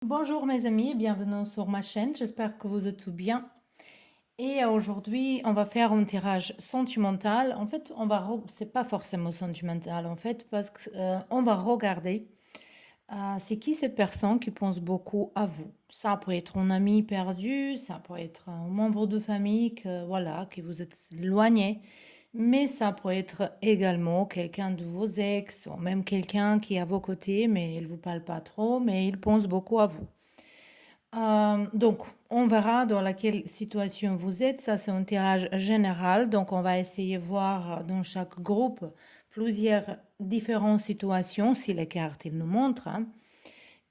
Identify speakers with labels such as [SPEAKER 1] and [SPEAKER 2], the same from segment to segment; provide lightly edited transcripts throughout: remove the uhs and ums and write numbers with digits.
[SPEAKER 1] Bonjour mes amis, bienvenue sur ma chaîne, j'espère que vous êtes tout bien. Et aujourd'hui, on va faire un tirage sentimental. En fait, c'est pas forcément sentimental en fait, parce que on va regarder c'est qui cette personne qui pense beaucoup à vous. Ça peut être un ami perdu, ça peut être un membre de famille que voilà, qui vous êtes éloigné, mais ça peut être également quelqu'un de vos ex, ou même quelqu'un qui est à vos côtés, mais il vous parle pas trop, mais il pense beaucoup à vous. Donc, on verra dans laquelle situation vous êtes. Ça, c'est un tirage général. Donc, on va essayer de voir dans chaque groupe plusieurs différentes situations, si les cartes ils nous montrent, hein.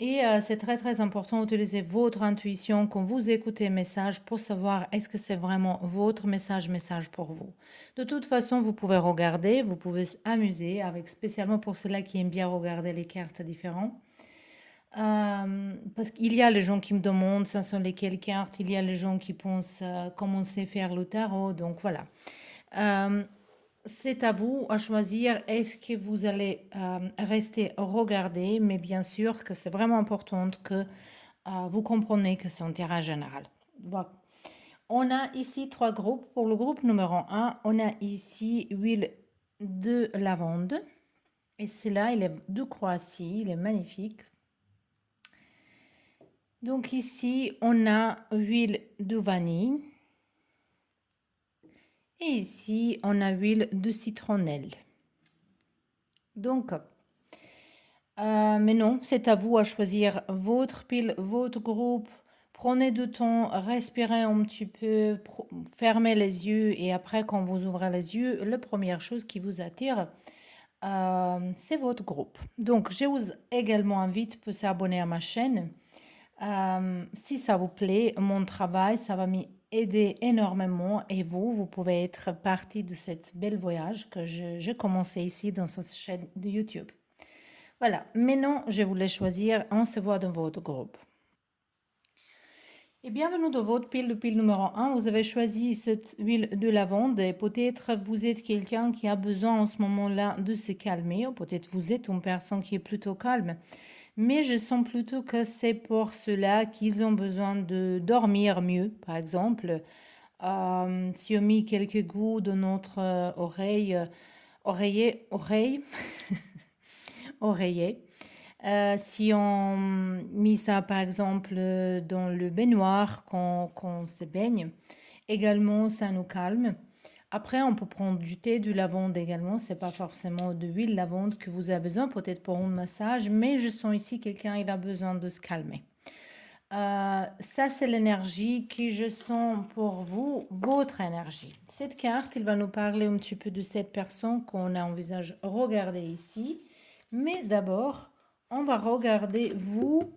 [SPEAKER 1] Et c'est très, très important d'utiliser votre intuition quand vous écoutez un message pour savoir est-ce que c'est vraiment votre message pour vous. De toute façon, vous pouvez regarder, vous pouvez s'amuser avec, spécialement pour ceux-là qui aiment bien regarder les cartes différentes. Parce qu'il y a les gens qui me demandent ce sont lesquelles cartes, il y a les gens qui pensent comment c'est faire le tarot, donc voilà. Euh, c'est à vous à choisir, est-ce que vous allez rester regarder, mais bien sûr que c'est vraiment important que vous comprenez que c'est un tirage général. Voilà. On a ici trois groupes. Pour le groupe numéro un, on a ici huile de lavande. Et celui-là, il est de Croatie, il est magnifique. Donc ici, on a huile de vanille. Et ici, on a huile de citronnelle. Donc, mais non, c'est à vous à choisir votre pile, votre groupe. Prenez du temps, respirez un petit peu, fermez les yeux et après, quand vous ouvrez les yeux, la première chose qui vous attire, c'est votre groupe. Donc, je vous également invite à s'abonner à ma chaîne. Si ça vous plaît, mon travail, ça va m'aider énormément et vous pouvez être partie de cette belle voyage que j'ai commencé ici dans cette chaîne de YouTube. Voilà, maintenant je voulais choisir, on se voit dans votre groupe. Et bienvenue dans votre pile de pile numéro un. Vous avez choisi cette huile de lavande et peut-être vous êtes quelqu'un qui a besoin en ce moment-là de se calmer ou peut-être vous êtes une personne qui est plutôt calme. Mais je sens plutôt que c'est pour cela qu'ils ont besoin de dormir mieux, par exemple. Si on met quelques gouttes dans notre oreille, oreiller. Si on met ça, par exemple, dans le baignoire quand on se baigne, également, ça nous calme. Après, on peut prendre du thé, du lavande également. C'est pas forcément de l'huile lavande que vous avez besoin, peut-être pour un massage, mais je sens ici quelqu'un, il a besoin de se calmer. Ça, c'est l'énergie que je sens pour vous, votre énergie. Cette carte, il va nous parler un petit peu de cette personne qu'on a envisagé regarder ici. Mais d'abord, on va regarder vous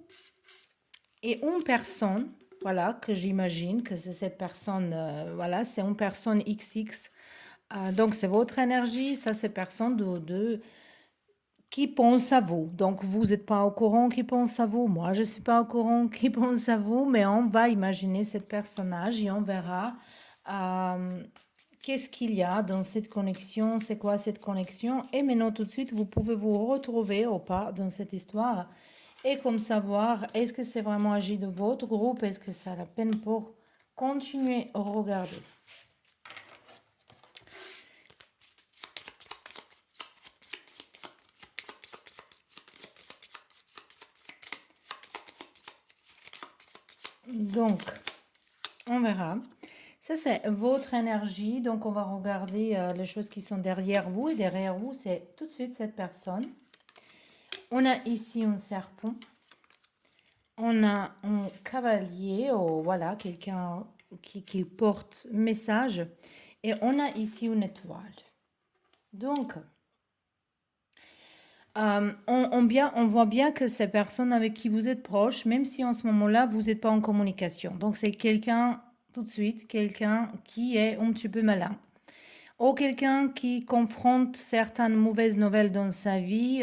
[SPEAKER 1] et une personne, voilà, que j'imagine que c'est cette personne, voilà, c'est une personne XX. Donc, c'est votre énergie, ça, c'est personne qui pense à vous. Donc, vous n'êtes pas au courant qui pense à vous. Moi, je ne suis pas au courant qui pense à vous, mais on va imaginer ce personnage et on verra qu'est-ce qu'il y a dans cette connexion, c'est quoi cette connexion. Et maintenant, tout de suite, vous pouvez vous retrouver ou pas dans cette histoire et comme savoir est-ce que c'est vraiment agi de votre groupe, est-ce que ça a la peine pour continuer à regarder. Donc, on verra. Ça, c'est votre énergie. Donc, on va regarder les choses qui sont derrière vous. Et derrière vous, c'est tout de suite cette personne. On a ici un serpent. On a un cavalier, ou voilà, quelqu'un qui porte message. Et on a ici une étoile. Donc, on voit bien que ces personnes avec qui vous êtes proche, même si en ce moment-là, vous n'êtes pas en communication. Donc, c'est quelqu'un, tout de suite, quelqu'un qui est un petit peu malin. Ou quelqu'un qui confronte certaines mauvaises nouvelles dans sa vie,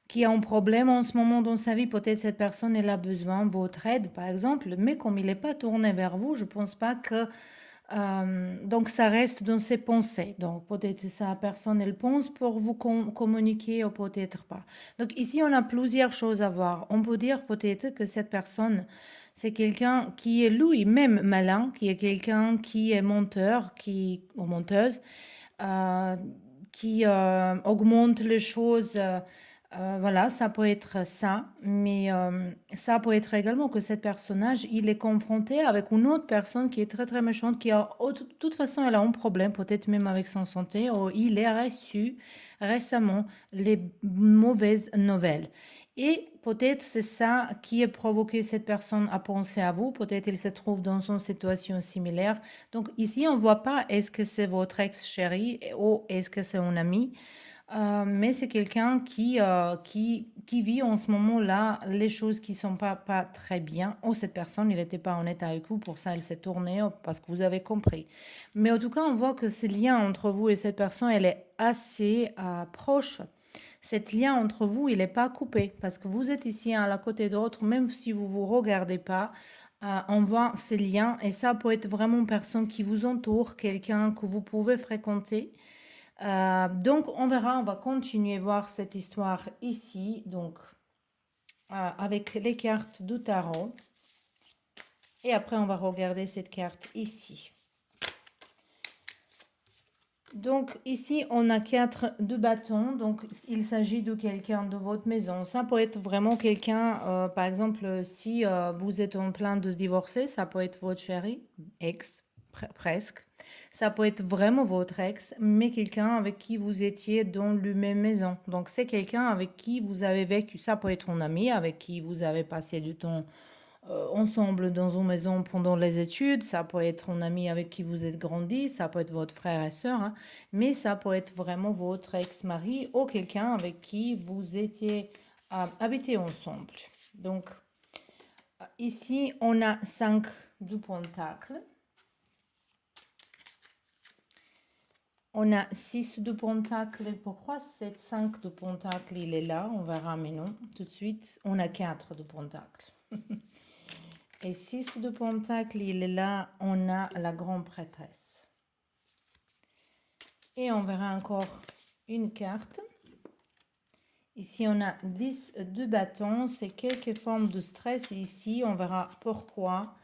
[SPEAKER 1] qui a un problème en ce moment dans sa vie. Peut-être cette personne, elle a besoin de votre aide, par exemple. Mais comme il n'est pas tourné vers vous, je ne pense pas que Donc, ça reste dans ses pensées. Donc, peut-être sa personne, elle pense pour vous communiquer ou peut-être pas. Donc, ici, on a plusieurs choses à voir. On peut dire peut-être que cette personne, c'est quelqu'un qui est lui-même malin, qui est quelqu'un qui est monteur, ou monteuse, euh, qui augmente les choses. Voilà, ça peut être ça, mais ça peut être également que cet personnage, il est confronté avec une autre personne qui est très très méchante, qui a, de toute façon, elle a un problème, peut-être même avec son santé, ou il a reçu récemment les mauvaises nouvelles. Et peut-être c'est ça qui a provoqué cette personne à penser à vous, peut-être il se trouve dans une situation similaire. Donc ici, on ne voit pas est-ce que c'est votre ex-chéri ou est-ce que c'est un ami. Mais c'est quelqu'un qui vit en ce moment-là les choses qui sont pas très bien. Oh, cette personne, il n'était pas honnête avec vous, pour ça, elle s'est tournée, oh, parce que vous avez compris. Mais en tout cas, on voit que ce lien entre vous et cette personne, elle est assez proche. Cet lien entre vous, il n'est pas coupé, parce que vous êtes ici à la côté d'autre, même si vous vous regardez pas, on voit ces liens, et ça peut être vraiment une personne qui vous entoure, quelqu'un que vous pouvez fréquenter. Donc, on verra, on va continuer voir cette histoire ici, donc avec les cartes du tarot. Et après, on va regarder cette carte ici. Donc, ici, on a 4 de bâtons. Donc, il s'agit de quelqu'un de votre maison. Ça peut être vraiment quelqu'un, par exemple, si vous êtes en plein de se divorcer, ça peut être votre chéri, ex, presque. Ça peut être vraiment votre ex, mais quelqu'un avec qui vous étiez dans la même maison. Donc, c'est quelqu'un avec qui vous avez vécu. Ça peut être un ami avec qui vous avez passé du temps ensemble dans une maison pendant les études. Ça peut être un ami avec qui vous êtes grandi. Ça peut être votre frère et soeur. Hein, mais ça peut être vraiment votre ex-mari ou quelqu'un avec qui vous étiez habité ensemble. Donc, ici, on a 5 de pentacles. On a 6 de pentacles. Pourquoi cette 5 de pentacles, il est là? On verra, mais non. Tout de suite, on a 4 de pentacles. Et 6 de pentacles, il est là. On a la grande prêtresse. Et on verra encore une carte. Ici, on a 10 de bâtons. C'est quelques formes de stress. Ici, on verra pourquoi.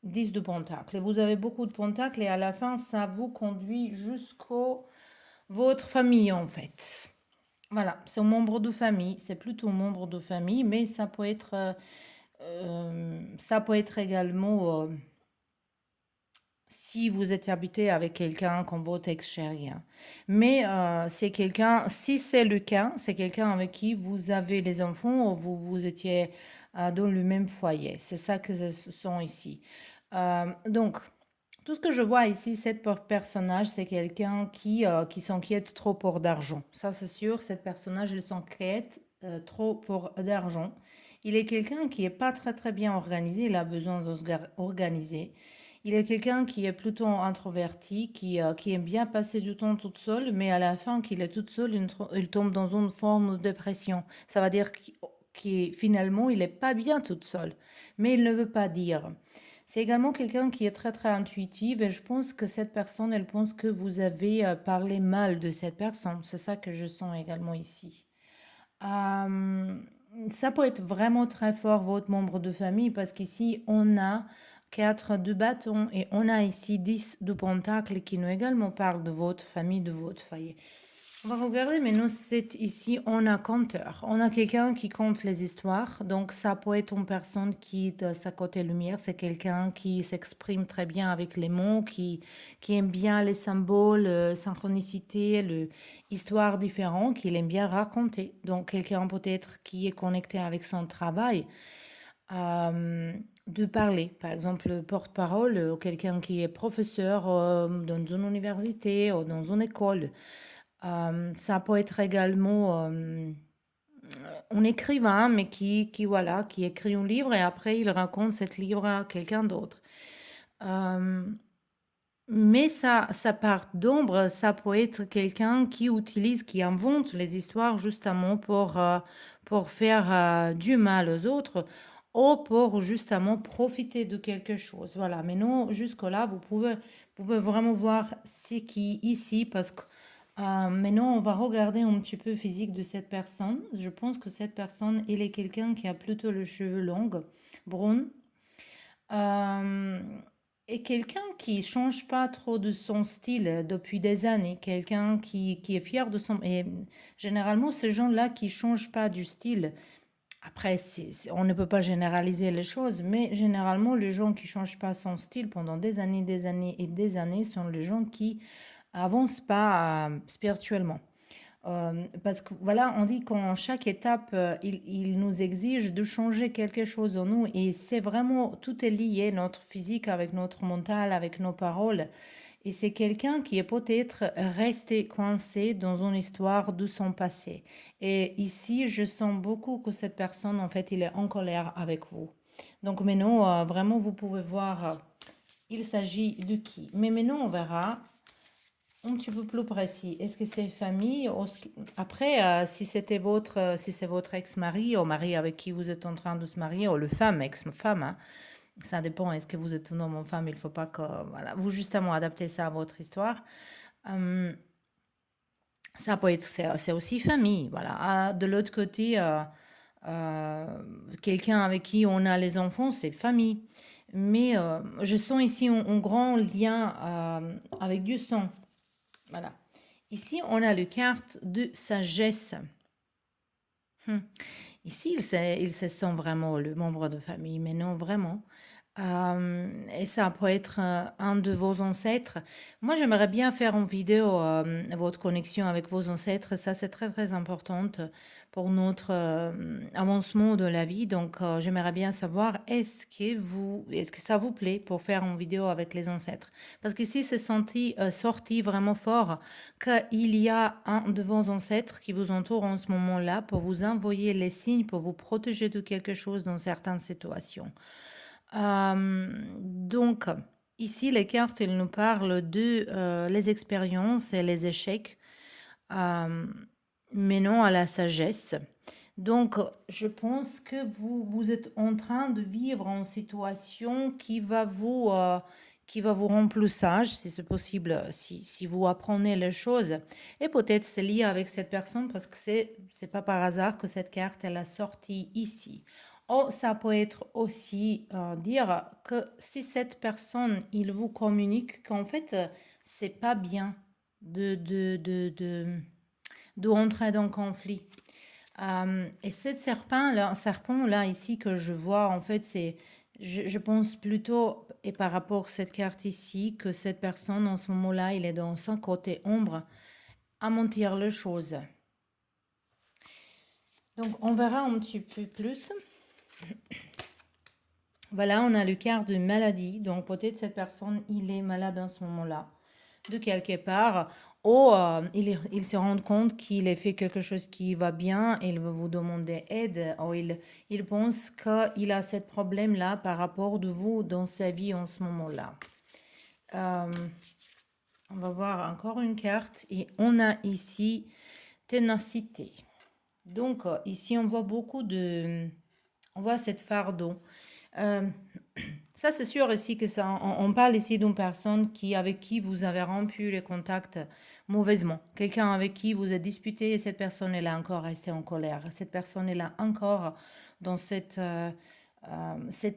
[SPEAKER 1] 10 de pentacles. Vous avez beaucoup de pentacles et à la fin, ça vous conduit jusqu'au votre famille en fait. Voilà, c'est un membre de famille. C'est plutôt un membre de famille, mais ça peut être également si vous êtes habité avec quelqu'un comme votre ex-chéri. Hein. Mais c'est quelqu'un, si c'est le cas, c'est quelqu'un avec qui vous avez les enfants ou vous étiez dans le même foyer. C'est ça que ce sont ici. Donc, tout ce que je vois ici, cette personnage, c'est quelqu'un qui s'inquiète trop pour d'argent. Ça, c'est sûr, cette personnage, il s'inquiète trop pour d'argent. Il est quelqu'un qui n'est pas très très bien organisé, il a besoin de s'organiser. Il est quelqu'un qui est plutôt introverti, qui aime bien passer du temps toute seule, mais à la fin qu'il est toute seule, il tombe dans une forme de dépression. Ça veut dire finalement, il n'est pas bien toute seule, mais il ne veut pas dire. C'est également quelqu'un qui est très très intuitive et je pense que cette personne, elle pense que vous avez parlé mal de cette personne. C'est ça que je sens également ici. Euh, Ça peut être vraiment très fort votre membre de famille parce qu'ici on a 4 de bâtons et on a ici 10 de pentacles qui nous également parlent de votre famille, de votre foyer. On va regarder maintenant, c'est ici, on a conteur. On a quelqu'un qui compte les histoires. Donc, ça peut être une personne qui, de sa côté lumière, c'est quelqu'un qui s'exprime très bien avec les mots, qui aime bien les symboles, synchronicité, histoire différente, qu'il aime bien raconter. Donc, quelqu'un peut-être qui est connecté avec son travail. De parler, par exemple, porte-parole, ou quelqu'un qui est professeur dans une université ou dans une école. Ça peut être également un écrivain, mais voilà, qui écrit un livre et après il raconte ce livre à quelqu'un d'autre. Euh, mais ça part d'ombre, ça peut être quelqu'un qui invente les histoires justement pour faire du mal aux autres. ou pour justement profiter de quelque chose. Voilà, mais non, jusque-là, vous pouvez vraiment voir ce qui ici, parce que maintenant, on va regarder un petit peu physique de cette personne. Je pense que cette personne, elle est quelqu'un qui a plutôt les cheveux longs, bruns, euh, et quelqu'un qui change pas trop de son style depuis des années, quelqu'un qui est fier de son... Et généralement, ces gens-là qui changent pas du style, après, on ne peut pas généraliser les choses, mais généralement, les gens qui changent pas son style pendant des années et des années sont les gens qui avancent pas spirituellement. Parce que voilà, on dit qu'en chaque étape, il nous exige de changer quelque chose en nous et c'est vraiment, tout est lié, notre physique avec notre mental, avec nos paroles. Et c'est quelqu'un qui est peut-être resté coincé dans une histoire de son passé. Et ici, je sens beaucoup que cette personne, en fait, il est en colère avec vous. Donc maintenant, vraiment, vous pouvez voir, il s'agit de qui. Mais maintenant, on verra un petit peu plus précis. Est-ce que c'est famille? Après, si c'est votre ex-mari ou mari avec qui vous êtes en train de se marier, ou le femme, ex-femme, hein, ça dépend. Est-ce que vous êtes un homme ou une femme? Il ne faut pas que, voilà, vous justement adaptez ça à votre histoire. Euh, Ça peut être, c'est aussi famille, voilà. De l'autre côté, euh, quelqu'un avec qui on a les enfants, c'est famille. Mais je sens ici un grand lien avec du sang. Voilà. Ici, on a le carte de sagesse. Hmm. Ici, il se sent vraiment le membre de famille, mais non vraiment. Et ça peut être un de vos ancêtres. Moi, j'aimerais bien faire une vidéo, votre connexion avec vos ancêtres. Ça, c'est très, très important pour notre avancement de la vie. Donc, j'aimerais bien savoir, est-ce que ça vous plaît pour faire une vidéo avec les ancêtres? Parce qu'ici, c'est sorti vraiment fort qu'il y a un de vos ancêtres qui vous entoure en ce moment-là pour vous envoyer les signes, pour vous protéger de quelque chose dans certaines situations. Donc, ici, les cartes, elles nous parlent de les expériences et les échecs, euh, mais non à la sagesse. Donc, je pense que vous êtes en train de vivre une situation qui va vous rendre plus sage, si c'est possible, si vous apprenez les choses. Et peut-être c'est lié avec cette personne parce que c'est pas par hasard que cette carte, elle a sorti ici. Ou ça peut être aussi dire que si cette personne, il vous communique qu'en fait, c'est pas bien de rentrer dans le conflit. Et cette serpent là ici que je vois, en fait, je pense plutôt, et par rapport à cette carte ici, que cette personne en ce moment-là, il est dans son côté ombre à mentir les choses. Donc, on verra un petit peu plus. Voilà, on a le quart de maladie. Donc, peut-être cette personne, il est malade en ce moment-là, de quelque part. Ou il se rend compte qu'il a fait quelque chose qui va bien, il veut vous demander aide, ou il pense qu'il a ce problème-là par rapport de vous dans sa vie en ce moment-là. Euh, on va voir encore une carte et on a ici ténacité. Donc, ici, on voit on voit cette fardeau. Euh, Ça, c'est sûr ici que ça, on parle ici d'une personne avec qui vous avez rompu les contacts mauvaisement. Quelqu'un avec qui vous êtes disputé et cette personne est là encore restée en colère. Cette personne est là encore dans cette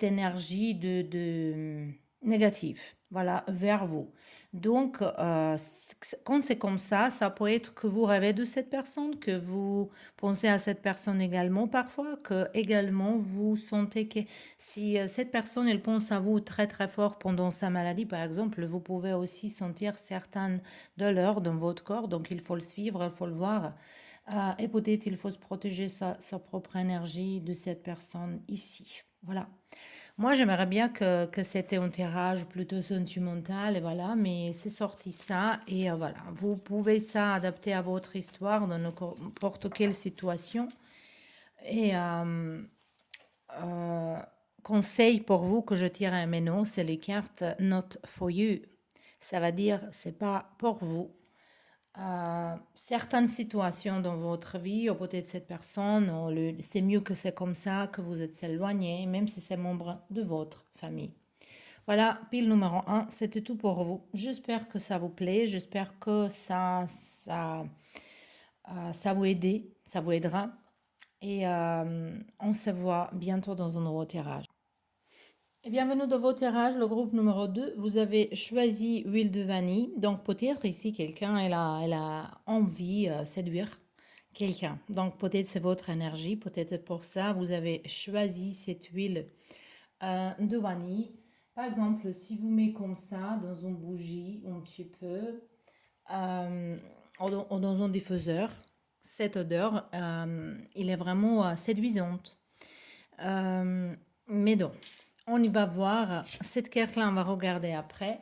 [SPEAKER 1] énergie de négative, voilà, vers vous. Donc, quand c'est comme ça peut être que vous rêvez de cette personne, que vous pensez à cette personne également parfois, que également vous sentez que si cette personne, elle pense à vous très très fort pendant sa maladie, par exemple, vous pouvez aussi sentir certaines douleurs dans votre corps, donc il faut le suivre, il faut le voir. Et peut-être il faut se protéger sa propre énergie de cette personne ici. Voilà. Moi, j'aimerais bien que c'était un tirage plutôt sentimental, et voilà, mais c'est sorti ça, et voilà. Vous pouvez ça adapter à votre histoire dans n'importe quelle situation. Et euh, conseil pour vous que je tire un maintenant, c'est les cartes Not for you. Ça va dire, c'est pas pour vous. certaines situations dans votre vie, ou peut-être cette personne, c'est mieux que c'est comme ça, que vous êtes éloigné, même si c'est membre de votre famille. Voilà, pile numéro 1, c'était tout pour vous. J'espère que ça vous plaît, j'espère que ça vous aidera. Et on se voit bientôt dans un nouveau tirage. Et bienvenue dans vos tirages, le groupe numéro 2. Vous avez choisi huile de vanille. Donc peut-être ici quelqu'un, elle a envie de séduire quelqu'un. Donc peut-être c'est votre énergie, peut-être pour ça vous avez choisi cette huile de vanille. Par exemple, si vous mettez comme ça dans une bougie un petit peu, ou dans un diffuseur, cette odeur, elle est vraiment séduisante. Mais donc, on y va voir. Cette carte-là, on va regarder après.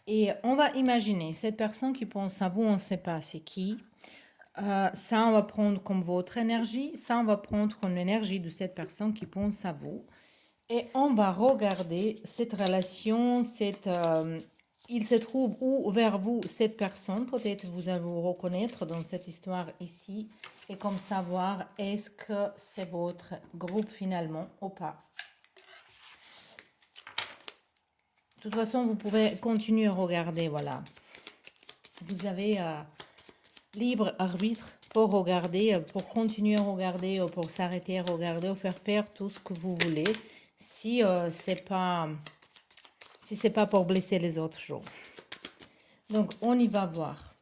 [SPEAKER 1] Et on va imaginer cette personne qui pense à vous, on ne sait pas c'est qui. Ça, on va prendre comme votre énergie. Ça, on va prendre comme l'énergie de cette personne qui pense à vous. Et on va regarder cette relation, il se trouve où vers vous cette personne. Peut-être vous allez vous reconnaître dans cette histoire ici. Et comme savoir est-ce que c'est votre groupe finalement ou pas. De toute façon, vous pouvez continuer à regarder, voilà. Vous avez libre arbitre pour regarder, pour continuer à regarder, ou pour s'arrêter à regarder, ou faire tout ce que vous voulez. Si c'est pas pour blesser les autres jours. Donc, on y va voir.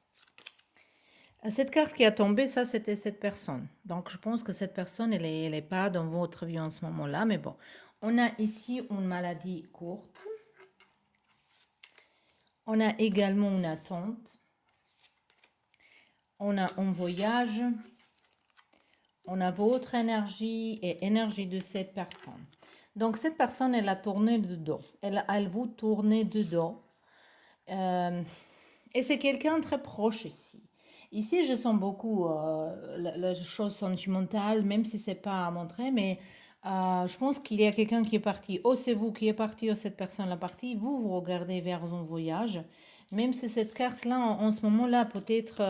[SPEAKER 1] Cette carte qui a tombé, ça, c'était cette personne. Donc, je pense que cette personne, elle est pas dans votre vie en ce moment-là. Mais bon, on a ici une maladie courte. On a également une attente. On a un voyage. On a votre énergie et énergie de cette personne. Donc, cette personne, elle a tourné de dos. Elle vous tourne de dos. Et c'est quelqu'un très proche ici. Ici, je sens beaucoup la chose sentimentale, même si c'est pas à montrer, mais je pense qu'il y a quelqu'un qui est parti. Oh, c'est vous qui est parti, oh, cette personne est partie. Vous regardez vers un voyage. Même si cette carte-là, en ce moment-là, peut-être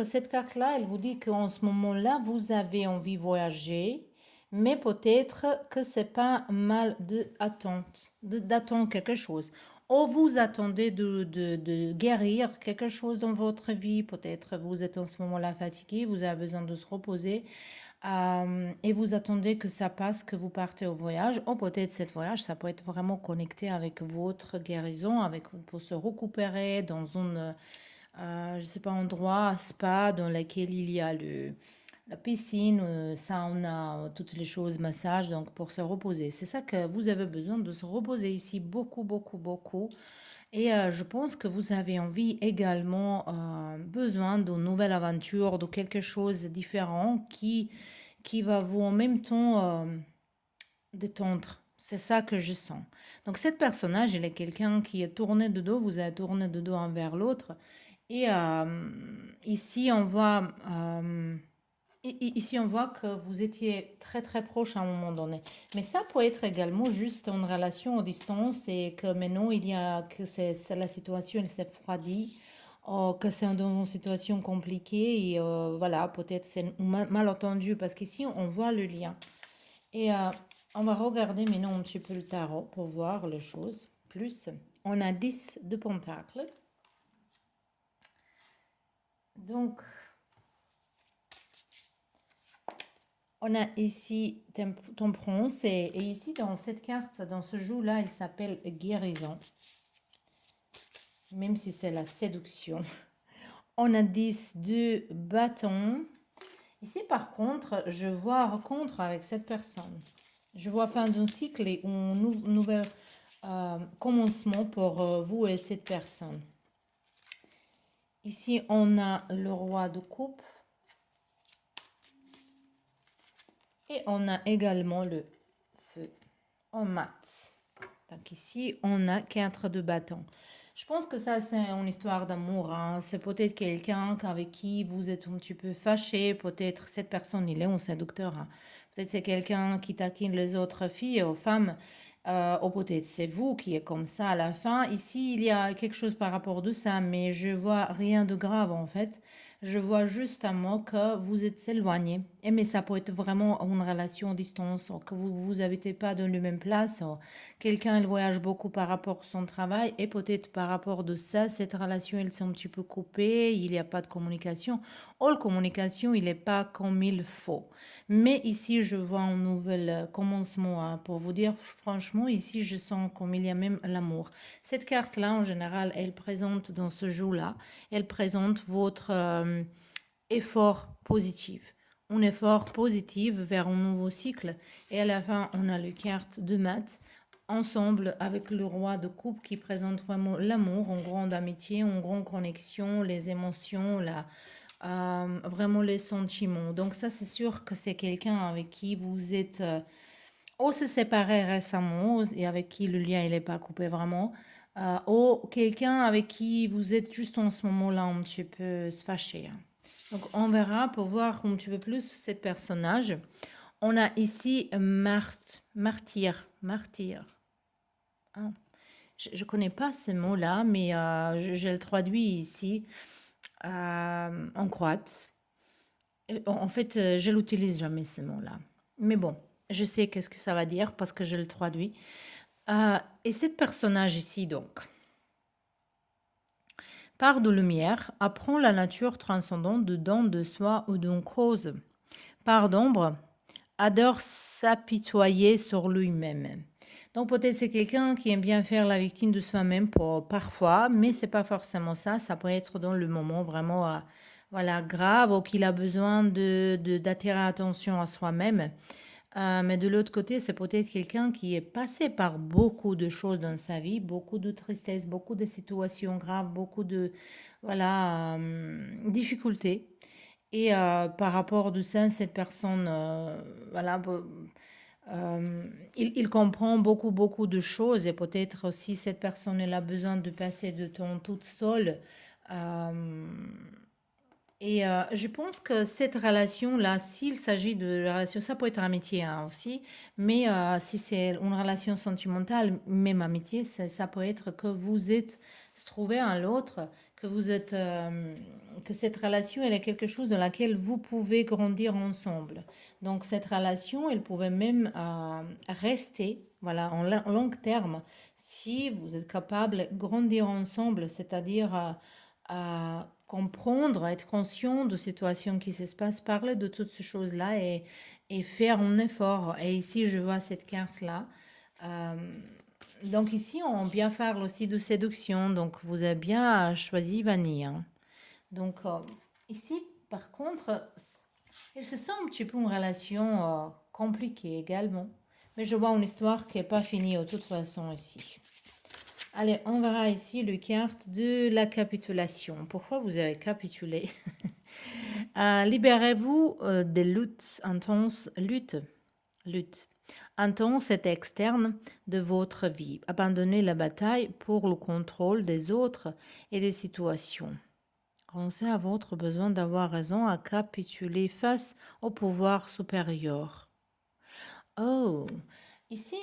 [SPEAKER 1] cette carte-là, elle vous dit qu'en ce moment-là, vous avez envie de voyager, mais peut-être que c'est pas mal d'attendre quelque chose. Ou vous attendez de guérir quelque chose dans votre vie. Peut-être vous êtes en ce moment-là fatigué, vous avez besoin de se reposer. Et vous attendez que ça passe, que vous partez au voyage. Ou peut-être cet voyage, ça peut être vraiment connecté avec votre guérison, pour se récupérer dans une je ne sais pas, endroit, spa dans lequel il y a la piscine, sauna, toutes les choses, massage, donc pour se reposer. C'est ça que vous avez besoin de se reposer ici, beaucoup, beaucoup, beaucoup. Et je pense que vous avez envie également, besoin d'une nouvelle aventure, de quelque chose de différent qui va vous en même temps détendre. C'est ça que je sens. Donc, cet personnage, il est quelqu'un qui est tourné de dos, vous avez tourné de dos envers l'autre. Et ici, ici, on voit que vous étiez très très proche à un moment donné. Mais ça peut être également juste une relation à distance et que maintenant, c'est la situation, elle s'est froidie, que c'est dans une situation compliquée et voilà, peut-être c'est malentendu parce qu'ici, on voit le lien. Et on va regarder maintenant un petit peu le tarot pour voir les choses plus. On a 10 de pentacles. Donc, on a ici temperance et ici dans cette carte, dans ce jeu-là, il s'appelle guérison. Même si c'est la séduction. On a 10 de bâton. Ici, par contre, je vois un rencontre avec cette personne. Je vois fin d'un cycle et un nouvel commencement pour vous et cette personne. Ici, on a le roi de coupe. Et on a également le feu en mat. Donc ici, on a 4 de bâton. Je pense que ça, c'est une histoire d'amour. Hein. C'est peut-être quelqu'un avec qui vous êtes un petit peu fâché. Peut-être cette personne, il est un séducteur. Hein. Peut-être c'est quelqu'un qui taquine les autres filles ou femmes. ou peut-être c'est vous qui êtes comme ça à la fin. Ici, il y a quelque chose par rapport de ça, mais je vois rien de grave en fait. Je vois justement que vous êtes éloigné. Et mais ça peut être vraiment une relation à distance, ou que vous habitez pas dans la même place. Ou quelqu'un, il voyage beaucoup par rapport à son travail et peut-être par rapport de ça, cette relation, elle s'est un petit peu coupée, il n'y a pas de communication. Ou la communication, il n'est pas comme il faut. Mais ici, je vois un nouvel commencement, hein. Pour vous dire, franchement, ici, je sens comme il y a même l'amour. Cette carte-là, en général, elle présente dans ce jeu-là, elle présente votre effort positif. Un effort positif vers un nouveau cycle. Et à la fin, on a le carte de maths ensemble avec le roi de coupe qui présente vraiment l'amour, une grande amitié, une grande connexion, les émotions, vraiment les sentiments. Donc ça, c'est sûr que c'est quelqu'un avec qui vous êtes ou se séparé récemment et avec qui le lien il n'est pas coupé vraiment, ou quelqu'un avec qui vous êtes juste en ce moment-là un petit peu fâché, hein. Donc on verra pour voir un petit peu plus cet personnage. On a ici martyr. Ah, je ne connais pas ce mot-là, mais je le traduis ici en croate. En fait, je l'utilise jamais ce mot-là. Mais bon, je sais qu'est-ce que ça va dire parce que je le traduis. Et ce personnage ici, donc, part de lumière, apprend la nature transcendante dedans de soi ou d'une cause. Part d'ombre, adore s'apitoyer sur lui-même. Donc peut-être c'est quelqu'un qui aime bien faire la victime de soi-même pour parfois, mais c'est pas forcément ça. Ça peut être dans le moment vraiment voilà, grave ou qu'il a besoin d'attirer attention à soi-même. Mais de l'autre côté, c'est peut-être quelqu'un qui est passé par beaucoup de choses dans sa vie, beaucoup de tristesse, beaucoup de situations graves, beaucoup de voilà, difficultés. Et par rapport de ça, cette personne, voilà, il comprend beaucoup, beaucoup de choses et peut-être aussi cette personne, elle a besoin de passer de temps toute seule. Euh, et je pense que cette relation-là, s'il s'agit de relation, ça peut être amitié hein, aussi, mais si c'est une relation sentimentale, même amitié, ça peut être que vous êtes se trouver à l'autre, que vous êtes, que cette relation, elle est quelque chose dans laquelle vous pouvez grandir ensemble. Donc cette relation, elle pouvait même rester, voilà, en long terme, si vous êtes capable de grandir ensemble, c'est-à-dire à comprendre, à être conscient de situations qui se passent, parler de toutes ces choses-là et faire un effort. Et ici, je vois cette carte-là. Euh, donc ici, on bien parle aussi de séduction. Donc vous avez bien choisi Vanille, hein. Donc ici, par contre, il se sent un petit peu une relation compliquée également. Mais je vois une histoire qui n'est pas finie de toute façon ici. Allez, on verra ici le carte de la capitulation. Pourquoi vous avez capitulé? Libérez-vous des luttes intenses, lutte intense et externe de votre vie. Abandonnez la bataille pour le contrôle des autres et des situations. Renoncez à votre besoin d'avoir raison à capituler face au pouvoir supérieur. Oh, ici,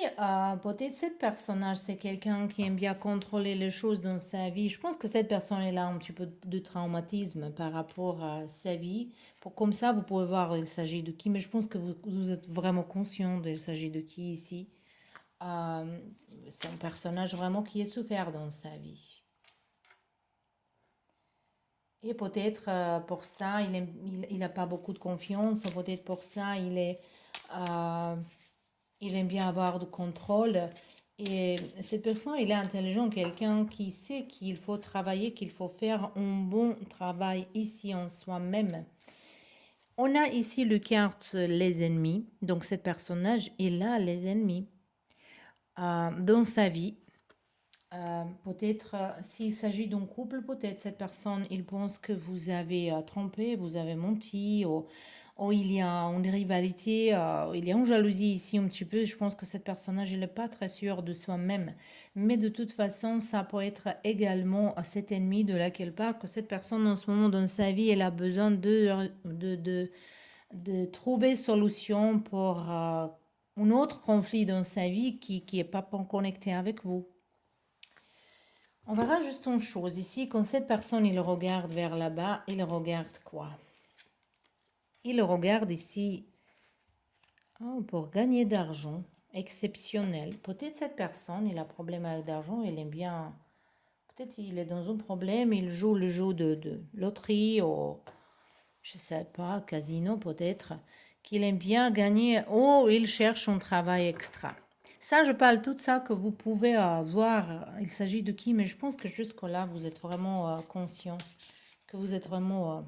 [SPEAKER 1] peut-être cette personnage, c'est quelqu'un qui aime bien contrôler les choses dans sa vie. Je pense que cette personne est là un petit peu de traumatisme par rapport à sa vie. Comme ça, vous pouvez voir il s'agit de qui, mais je pense que vous êtes vraiment conscient d'il s'agit de qui ici. Euh, c'est un personnage vraiment qui est souffert dans sa vie. Et peut-être pour ça, il n'a pas beaucoup de confiance. Peut-être pour ça, euh, il aime bien avoir du contrôle. Et cette personne, il est intelligent, quelqu'un qui sait qu'il faut travailler, qu'il faut faire un bon travail ici en soi-même. On a ici le carte les ennemis. Donc, cet personnage, il a les ennemis dans sa vie. Peut-être s'il s'agit d'un couple, peut-être cette personne, il pense que vous avez trompé, vous avez menti, ou il y a une rivalité, il y a une jalousie ici un petit peu. Je pense que cette personnage, il n'est pas très sûr de soi-même. Mais de toute façon, ça peut être également cet ennemi de laquelle part que cette personne en ce moment dans sa vie, elle a besoin de trouver solution pour un autre conflit dans sa vie qui est pas connecté avec vous. On verra juste une chose ici, quand cette personne, il regarde vers là-bas, il regarde quoi? Il regarde ici pour gagner d'argent, exceptionnel. Peut-être cette personne, il a un problème avec d'argent, il aime bien, peut-être il est dans un problème, il joue le jeu de loterie ou, je sais pas, casino peut-être, qu'il aime bien gagner, ou il cherche un travail extra. Ça, je parle tout ça que vous pouvez voir. Il s'agit de qui, mais je pense que jusque-là, vous êtes vraiment conscient, que vous êtes vraiment...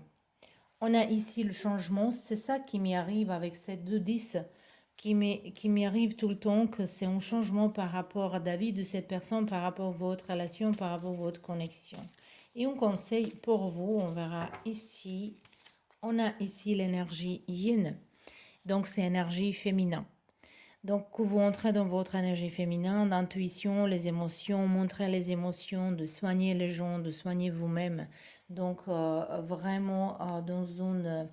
[SPEAKER 1] On a ici le changement, c'est ça qui m'y arrive avec ces 2-10, qui m'y arrive tout le temps, que c'est un changement par rapport à la vie de cette personne, par rapport à votre relation, par rapport à votre connexion. Et un conseil pour vous, on verra ici, on a ici l'énergie yin, donc c'est énergie féminin. Donc, que vous entrez dans votre énergie féminine, l'intuition, les émotions, montrer les émotions, de soigner les gens, de soigner vous-même. Donc, vraiment dans une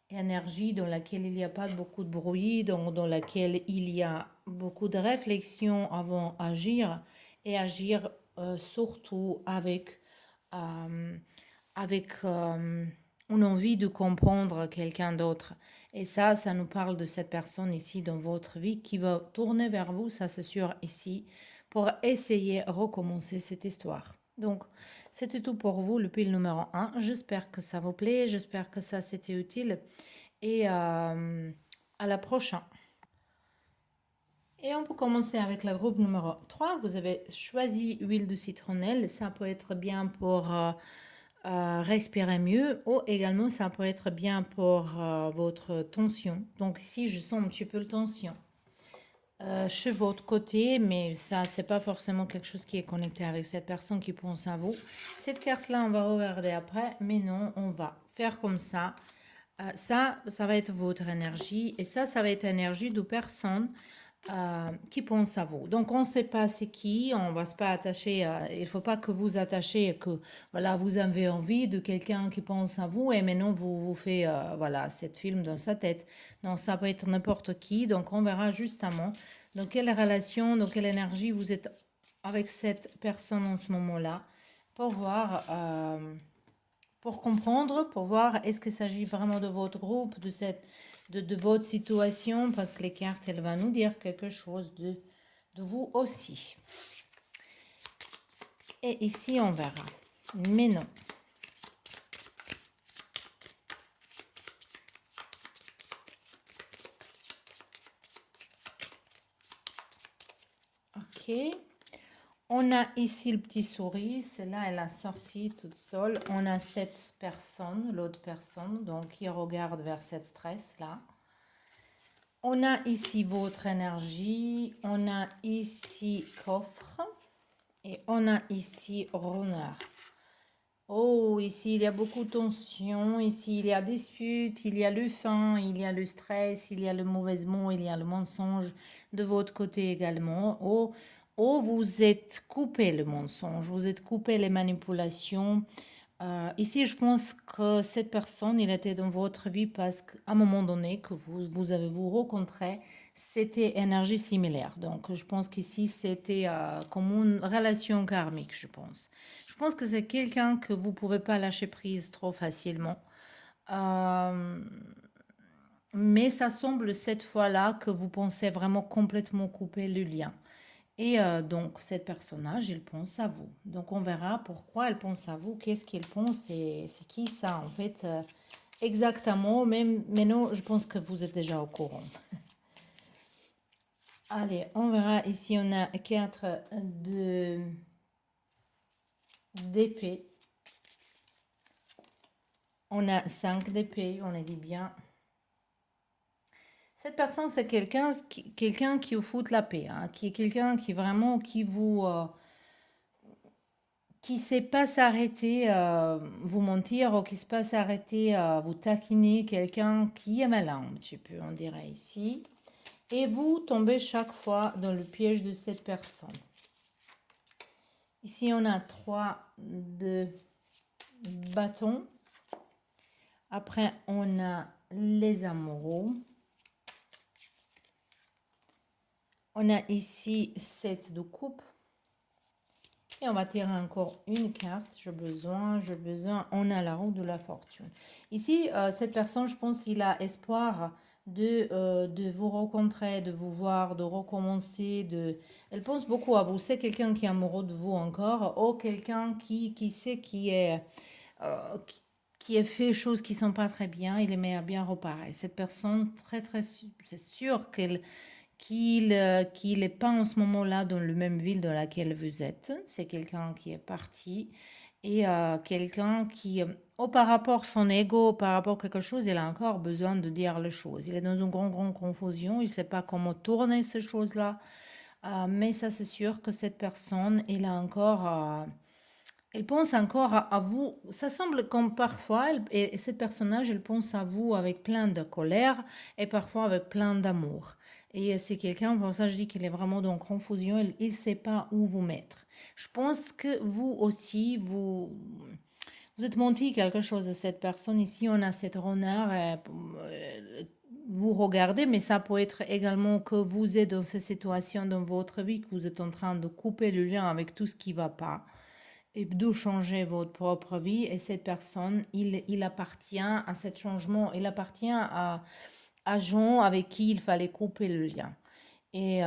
[SPEAKER 1] énergie dans laquelle il n'y a pas beaucoup de bruit, dans laquelle il y a beaucoup de réflexion avant d'agir et agir surtout euh, avec une envie de comprendre quelqu'un d'autre. Et ça nous parle de cette personne ici dans votre vie qui va tourner vers vous, ça c'est sûr, ici, pour essayer de recommencer cette histoire. Donc, c'était tout pour vous, le pile numéro 1. J'espère que ça vous plaît, j'espère que ça c'était utile. Et à la prochaine. Et on peut commencer avec le groupe numéro 3. Vous avez choisi huile de citronnelle. Ça peut être bien pour respirer mieux ou également ça peut être bien pour votre tension. Donc ici, je sens un petit peu de tension chez votre côté, mais ça, c'est pas forcément quelque chose qui est connecté avec cette personne qui pense à vous. Cette carte-là, on va regarder après, mais non, on va faire comme ça. Ça va être votre énergie et ça va être l'énergie de personnes qui pensent à vous. Donc, on ne sait pas c'est qui, on ne va pas attacher, il ne faut pas que vous attachiez que voilà, vous avez envie de quelqu'un qui pense à vous et maintenant vous faites voilà, cette film dans sa tête. Donc, ça peut être n'importe qui. Donc, on verra justement dans quelle relation, dans quelle énergie vous êtes avec cette personne en ce moment-là pour voir... pour comprendre, pour voir est-ce qu'il s'agit vraiment de votre groupe, de votre situation, parce que les cartes, elles vont nous dire quelque chose de vous aussi. Et ici, on verra. Mais non. Ok. On a ici le petit souris, celle-là, elle a sorti toute seule. On a cette personne, l'autre personne, donc qui regarde vers cette stress-là. On a ici votre énergie, on a ici coffre et on a ici honneur. Oh, ici il y a beaucoup de tension, ici il y a dispute, il y a le faim, il y a le stress, il y a le mauvais mot, il y a le mensonge de votre côté également. Oh, vous êtes coupé le mensonge, vous êtes coupé les manipulations. Ici, je pense que cette personne, il était dans votre vie parce qu'à un moment donné que vous avez vous rencontré, c'était énergie similaire. Donc, je pense qu'ici, c'était comme une relation karmique, je pense. Je pense que c'est quelqu'un que vous ne pouvez pas lâcher prise trop facilement. Euh, mais ça semble cette fois-là que vous pensez vraiment complètement couper le lien. Et donc, cette personnage, il pense à vous. Donc, on verra pourquoi elle pense à vous, qu'est-ce qu'il pense et c'est qui ça, en fait, exactement. Mais non, je pense que vous êtes déjà au courant. Allez, on verra. Ici, on a 4 d'épée. On a 5 d'épée, on a dit bien. Cette personne, c'est quelqu'un qui vous fout la paix, hein, qui est quelqu'un qui vraiment, qui sait pas s'arrêter vous mentir ou qui sait pas s'arrêter vous taquiner, quelqu'un qui est malin un petit peu, on dirait ici. Et vous tombez chaque fois dans le piège de cette personne. Ici, on a 3 de bâtons. Après, on a les amoureux. On a ici 7 de coupe. Et on va tirer encore une carte. J'ai besoin. On a la roue de la fortune. Ici, cette personne, je pense qu'il a espoir de vous rencontrer, de vous voir, de recommencer. Elle pense beaucoup à vous. C'est quelqu'un qui est amoureux de vous encore. Ou quelqu'un qui sait euh, qui, qui a fait des choses qui ne sont pas très bien. Il aimerait bien reparer. Cette personne, c'est sûr qu'il n'est pas en ce moment-là dans la même ville dans laquelle vous êtes. C'est quelqu'un qui est parti et quelqu'un qui, par rapport à son ego, par rapport à quelque chose, il a encore besoin de dire les choses. Il est dans une grande confusion, il ne sait pas comment tourner ces choses-là. Mais ça, c'est sûr que cette personne, elle pense encore à vous. Ça semble comme parfois, et cette personnage, elle pense à vous avec plein de colère et parfois avec plein d'amour. Et c'est quelqu'un, pour ça je dis qu'il est vraiment dans confusion, il ne sait pas où vous mettre. Je pense que vous aussi, vous êtes menti quelque chose de cette personne. Ici, on a cette renard, vous regardez, mais ça peut être également que vous êtes dans cette situation dans votre vie, que vous êtes en train de couper le lien avec tout ce qui ne va pas et de changer votre propre vie. Et cette personne, il appartient à ce changement, il appartient à gens avec qui il fallait couper le lien. Et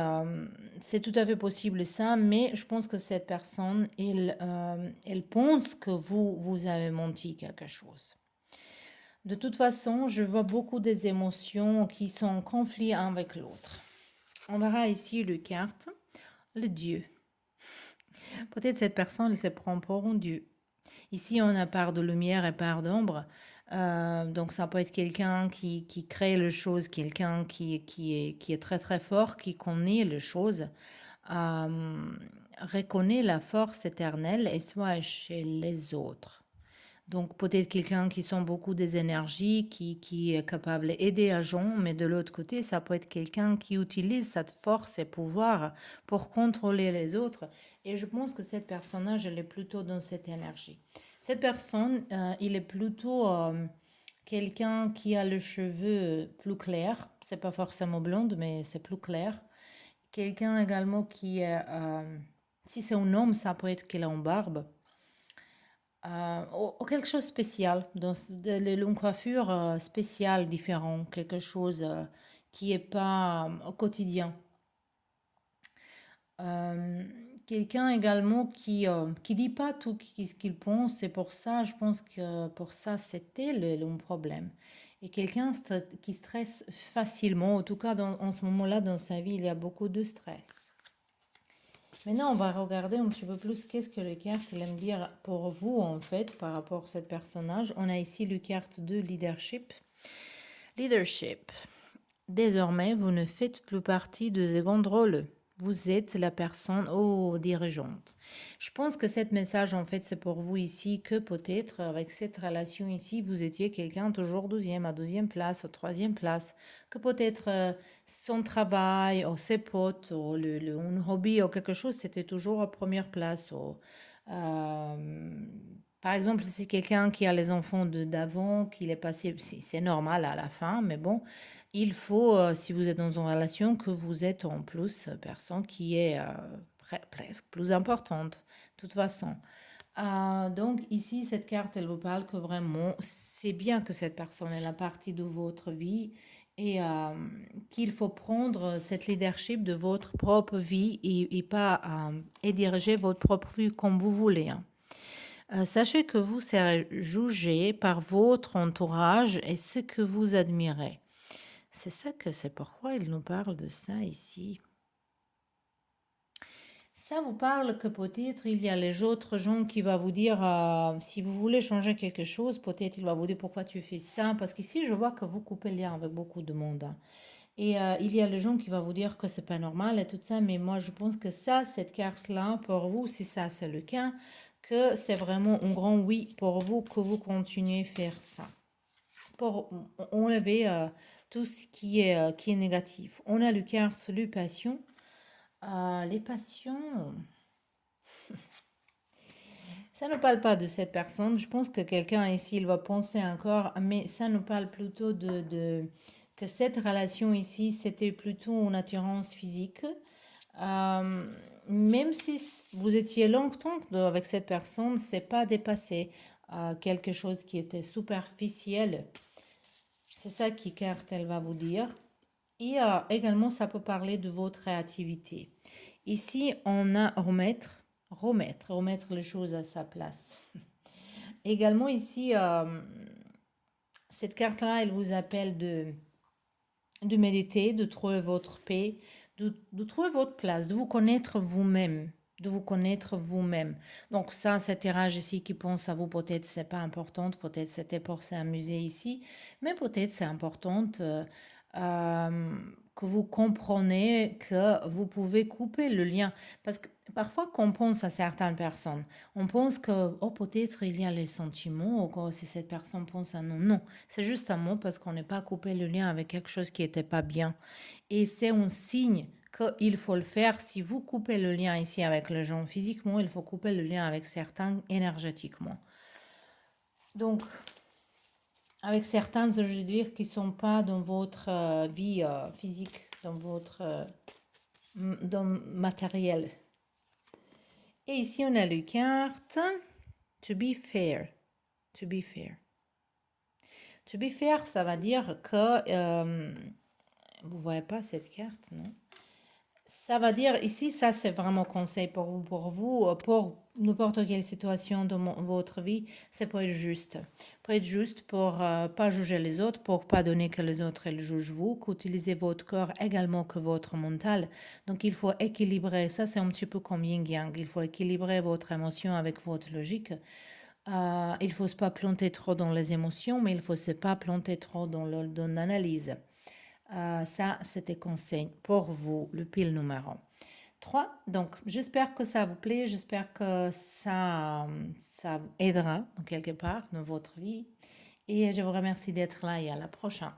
[SPEAKER 1] c'est tout à fait possible ça, mais je pense que cette personne, elle pense que vous avez menti quelque chose. De toute façon, je vois beaucoup des émotions qui sont en conflit un avec l'autre. On verra ici le carte, le Dieu. Peut-être cette personne, elle se prend pour un Dieu. Ici, on a part de lumière et part d'ombre. Donc, ça peut être quelqu'un qui crée les choses, quelqu'un qui est très très fort, qui connaît les choses, reconnaît la force éternelle et soit chez les autres. Donc, peut-être quelqu'un qui sent beaucoup des énergies, qui est capable d'aider à gens, mais de l'autre côté, ça peut être quelqu'un qui utilise cette force et pouvoir pour contrôler les autres. Et je pense que cette personnage, elle est plutôt dans cette énergie. Cette personne, il est plutôt quelqu'un qui a les cheveux plus clairs. C'est pas forcément blonde, mais c'est plus clair. Quelqu'un également qui est, si c'est un homme, ça peut être qu'il a une barbe. Ou quelque chose de spécial, dans une coiffure spéciale, différent, quelque chose qui n'est pas au quotidien. Euh, Quelqu'un également qui dit pas tout ce qu'il pense, c'est pour ça, je pense que pour ça, c'était le problème. Et quelqu'un qui stresse facilement, en tout cas en ce moment-là dans sa vie, il y a beaucoup de stress. Maintenant, on va regarder un petit peu plus qu'est-ce que le carte aime dire pour vous, en fait, par rapport à ce personnage. On a ici le carte de leadership. Leadership. Désormais, vous ne faites plus partie de second rôle. Vous êtes la personne dirigeante. Je pense que ce message, en fait, c'est pour vous ici que peut-être avec cette relation ici, vous étiez quelqu'un toujours deuxième, à deuxième place, à troisième place, que peut-être son travail, ou ses potes, ou un hobby, ou quelque chose, c'était toujours à première place. Par exemple, si c'est quelqu'un qui a les enfants d'avant, qu'il est passé, c'est normal à la fin, mais bon, il faut, si vous êtes dans une relation, que vous êtes en plus personne qui est presque plus importante, de toute façon. Donc ici, cette carte, elle vous parle que vraiment, c'est bien que cette personne est la partie de votre vie et qu'il faut prendre cette leadership de votre propre vie et pas et diriger votre propre vie comme vous voulez, hein. Sachez que vous serez jugé par votre entourage et ce que vous admirez. C'est pourquoi il nous parle de ça ici. Ça vous parle que peut-être il y a les autres gens qui vont vous dire si vous voulez changer quelque chose, peut-être il va vous dire pourquoi tu fais ça. Parce qu'ici, je vois que vous coupez le lien avec beaucoup de monde, hein. Et il y a les gens qui vont vous dire que c'est pas normal et tout ça. Mais moi, je pense que ça, cette carte-là, pour vous, si ça c'est le cas, que c'est vraiment un grand oui pour vous que vous continuez à faire ça. Pour enlever tout ce qui est négatif. On a le carte, le passion. Les passions, ça ne parle pas de cette personne. Je pense que quelqu'un ici, il va penser encore, mais ça nous parle plutôt que cette relation ici, c'était plutôt une attirance physique. Euh, Même si vous étiez longtemps avec cette personne, c'est pas dépassé quelque chose qui était superficiel. C'est ça qui carte, elle va vous dire. Et également, ça peut parler de votre créativité. Ici, on a remettre les choses à sa place. Également, ici, cette carte-là, elle vous appelle de méditer, de trouver votre paix, de trouver votre place, de vous connaître vous-même. De vous connaître vous-même. Donc ça, cet tirage ici qui pense à vous, peut-être c'est pas important, peut-être c'était pour s'amuser ici, mais peut-être c'est important euh, que vous comprenez que vous pouvez couper le lien. Parce que parfois, quand on pense à certaines personnes, on pense que, oh, peut-être il y a les sentiments, ou que si cette personne pense à non. Non, c'est juste un mot parce qu'on n'est pas coupé le lien avec quelque chose qui n'était pas bien. Et c'est un signe qu'il faut le faire. Si vous coupez le lien ici avec les gens physiquement, il faut couper le lien avec certains énergétiquement. Donc, avec certains, je veux dire, qui ne sont pas dans votre vie physique, dans votre dans matériel. Et ici, on a les cartes. To be fair. To be fair. To be fair, ça va dire que... vous voyez pas cette carte, non? Ça va dire ici, ça c'est vraiment conseil pour n'importe quelle situation dans votre vie, c'est pour être juste. Pour être juste, pour pas juger les autres, pour pas donner que les autres ils jugent vous, qu'utiliser votre corps également que votre mental. Donc il faut équilibrer, ça c'est un petit peu comme yin-yang, il faut équilibrer votre émotion avec votre logique. Il faut pas planter trop dans les émotions, mais il faut se pas planter trop dans l'analyse. Ça, c'était conseil pour vous, le pile numéro 3. Donc, j'espère que ça vous plaît, j'espère que ça vous aidera quelque part dans votre vie. Et je vous remercie d'être là et à la prochaine.